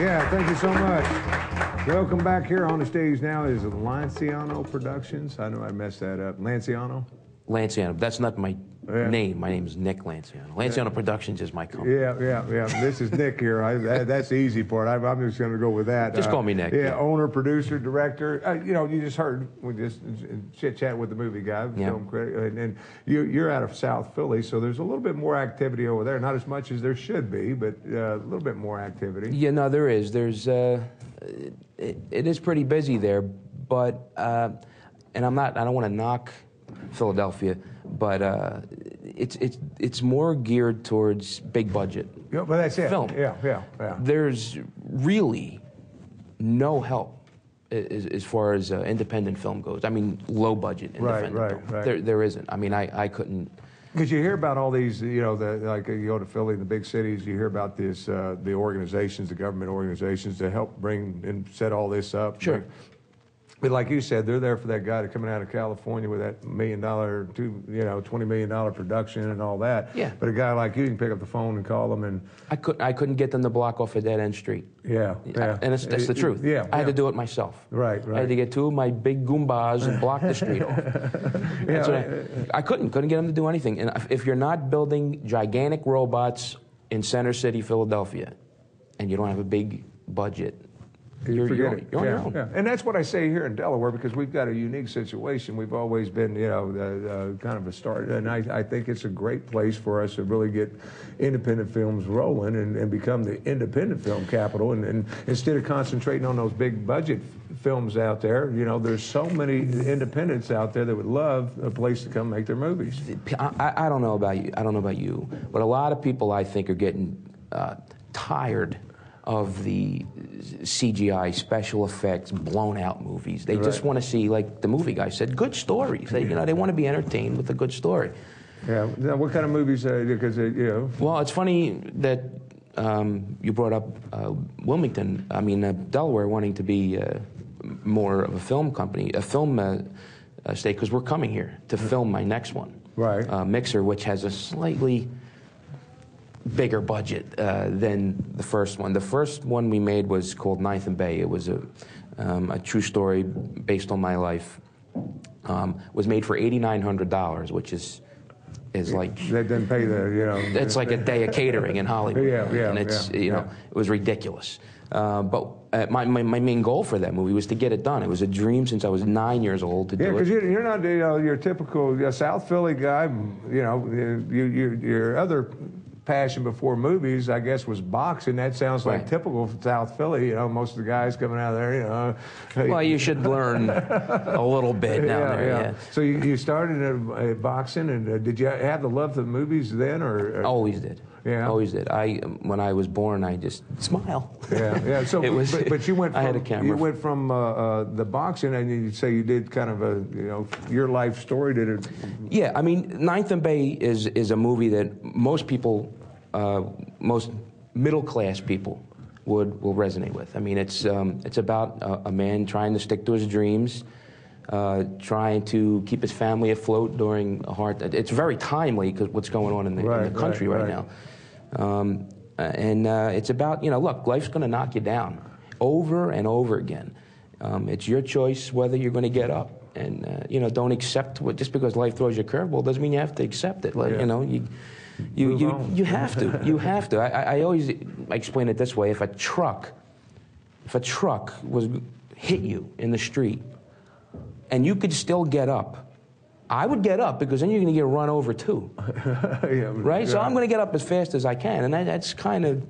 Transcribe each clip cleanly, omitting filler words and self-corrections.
Yeah, thank you so much. Welcome back. Here on the stage now is Lanciano Productions. I know I messed that up. Lanciano? Lanciano. That's not my name. My name is Nick Lanciano. Lanciano Productions is my company. Yeah. This is Nick here. That's the easy part. I'm just going to go with that. Just call me Nick. Yeah, owner, producer, director. You just heard, we just chit-chat with the movie guy, film critic, and you're out of South Philly, so there's a little bit more activity over there. Not as much as there should be, but a little bit more activity. Yeah, no, there is. It is pretty busy there, but, and I don't want to knock Philadelphia, but it's more geared towards big budget. Yeah, but that's it. Film. Yeah. There's really no help as far as independent film goes. I mean, low budget independent film. Right. There isn't. I mean, I couldn't. Because you hear about all these, like you go to Philly, the big cities, you hear about this, the organizations, the government organizations that help bring and set all this up. Sure. But like you said, they're there for that guy coming out of California with that $1 million, $20 million production and all that. Yeah. But a guy like you can pick up the phone and call them and. I couldn't get them to block off a dead-end street. Yeah. And that's the truth. Yeah. I had to do it myself. Right. I had to get two of my big Goombas and block the street off. I couldn't get them to do anything. And if you're not building gigantic robots in Center City, Philadelphia, and you don't have a big budget, you're on your own. Yeah. And that's what I say here in Delaware, because we've got a unique situation. We've always been, kind of a start, and I think it's a great place for us to really get independent films rolling and become the independent film capital. And instead of concentrating on those big budget films out there, there's so many independents out there that would love a place to come make their movies. I don't know about you, but a lot of people, I think, are getting tired of the CGI special effects blown out movies. They just want to see, like the movie guy said, good stories. They want to be entertained with a good story. Yeah. Now, what kind of movies? Well, it's funny that you brought up Wilmington. I mean, Delaware wanting to be more of a film company, a film state, because we're coming here to film my next one. Right. Mixer, which has a slightly bigger budget than the first one. The first one we made was called Ninth and Bay. It was a true story based on my life. Was made for $8,900, which is like that didn't pay the It's like a day of catering in Hollywood. Yeah. And it was ridiculous. But my main goal for that movie was to get it done. It was a dream since I was 9 years old to do it. Yeah, because you're not your typical South Philly guy. Your other passion before movies, I guess, was boxing. That sounds like typical South Philly. Most of the guys coming out of there, Well, you should learn a little bit down there. Yeah. So you started boxing, and did you have the love of movies then, or? Always did. Yeah. Always did. When I was born, I just smile. Yeah. So, but you went from, I had a camera. You went from the boxing, and you say you did kind of your life story. Did it? Yeah. I mean, Ninth and Bay is a movie that most people, most middle class people, will resonate with. I mean, it's about a man trying to stick to his dreams, trying to keep his family afloat during a hard. It's very timely because what's going on in the country right now. And it's about, look, life's going to knock you down over and over again. It's your choice whether you're going to get up. And, don't accept just because life throws you a curveball doesn't mean you have to accept it. Like, you have to. You have to. I always explain it this way. If a truck hit you in the street and you could still get up, I would get up, because then you're going to get run over too. Right? So I'm going to get up as fast as I can, and that's kind of.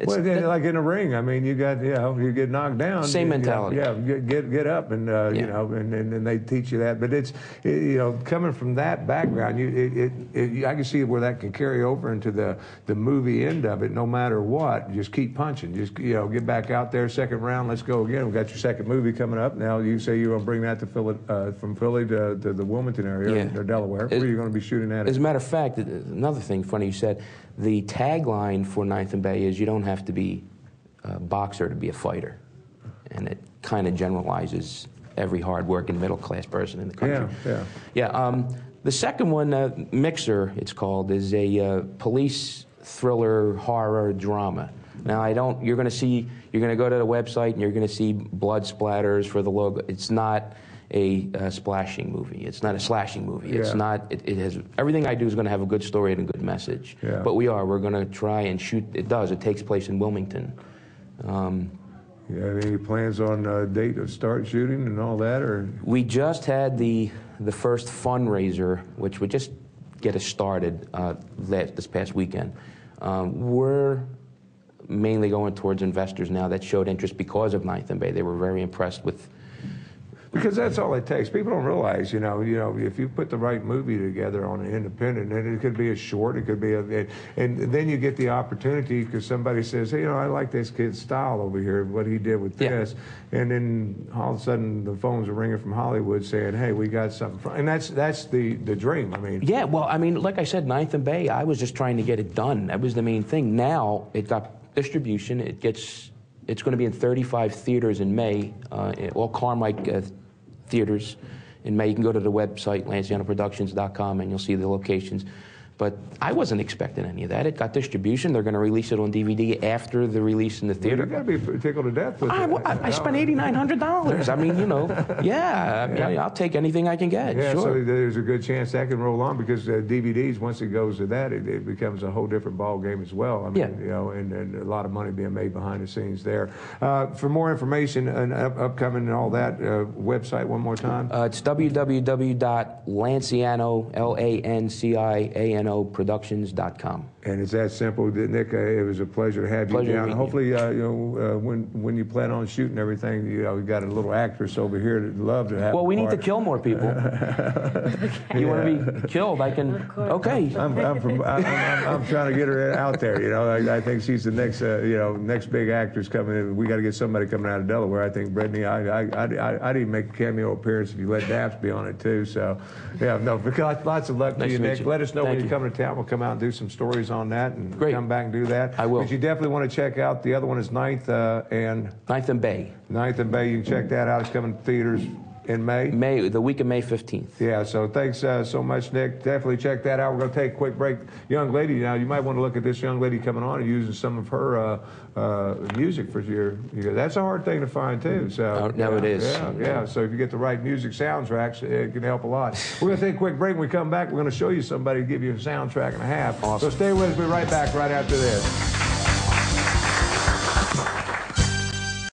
Like in a ring, I mean, you get knocked down. Same mentality. Get up, and and they teach you that. But it's coming from that background, I can see where that can carry over into the movie end of it. No matter what, just keep punching. Just get back out there. Second round, let's go again. We got your second movie coming up. Now you say you're going to bring that to Philly, from Philly to the Wilmington area, or Delaware. Where are you going to be shooting at? As a matter of fact, another thing funny you said. The tagline for Ninth and Bay is you don't have to be a boxer to be a fighter. And it kind of generalizes every hard-working middle-class person in the country. The second one, Mixer, it's called, is a police thriller horror drama. Now, you're going to go to the website and you're going to see blood splatters for the logo. It's not a splashing movie. It's not a slashing movie. Yeah. It's not, it has, everything I do is going to have a good story and a good message. Yeah. But we're going to try and shoot, it takes place in Wilmington. You have any plans on a date of start shooting and all that, or? We just had the first fundraiser, which would just get us started this past weekend. We're mainly going towards investors now that showed interest because of 9th and Bay. They were very impressed with. Because that's all it takes. People don't realize, you know, if you put the right movie together on an independent, and it could be a short, it could be and then you get the opportunity because somebody says, hey, I like this kid's style over here, what he did with this, and then all of a sudden the phones are ringing from Hollywood saying, hey, we got something, and that's the dream. I mean, yeah, well, I mean, like I said, 9th and Bay, I was just trying to get it done. That was the main thing. Now it got distribution. It's going to be in 35 theaters in May, all Carmike theaters in May. You can go to the website, lancianoproductions.com, and you'll see the locations. But I wasn't expecting any of that. It got distribution. They're going to release it on DVD after the release in the theater. You've got to be tickled to death with it. I spent $8,900. I mean, I'll take anything I can get. Yeah, sure. So there's a good chance that can roll on because DVDs, once it goes to that, it becomes a whole different ball game as well. I mean, and a lot of money being made behind the scenes there. For more information and upcoming and all that, website one more time. It's www.lanciano, LANCIANO.productions.com. And it's that simple. Nick, it was a pleasure to have you down. Hopefully, when you plan on shooting everything, we got a little actress over here that'd love to have. Well, we need to kill more people. You want to be killed? I can. Okay. I'm trying to get her out there. I think she's the next next big actress coming in. We got to get somebody coming out of Delaware. I think Brittany. I'd even make a cameo appearance if you let Daps be on it too. So, lots of luck to you, Nick. Let us know when you come to town. We'll come out and do some stories on that and come back and do that. I will. But you definitely want to check out the other one is 9th and 9th and Bay. 9th and Bay. You can check that out. It's coming to theaters in May. The week of May 15th. Yeah. So thanks so much, Nick. Definitely check that out. We're going to take a quick break. Young lady, now you might want to look at this young lady coming on and using some of her music for your. That's a hard thing to find too. So it is. Yeah. So if you get the right music soundtracks, it can help a lot. We're going to take a quick break. When we come back, we're going to show you somebody to give you a soundtrack and a half. Awesome. So stay with us. We'll be right back right after this.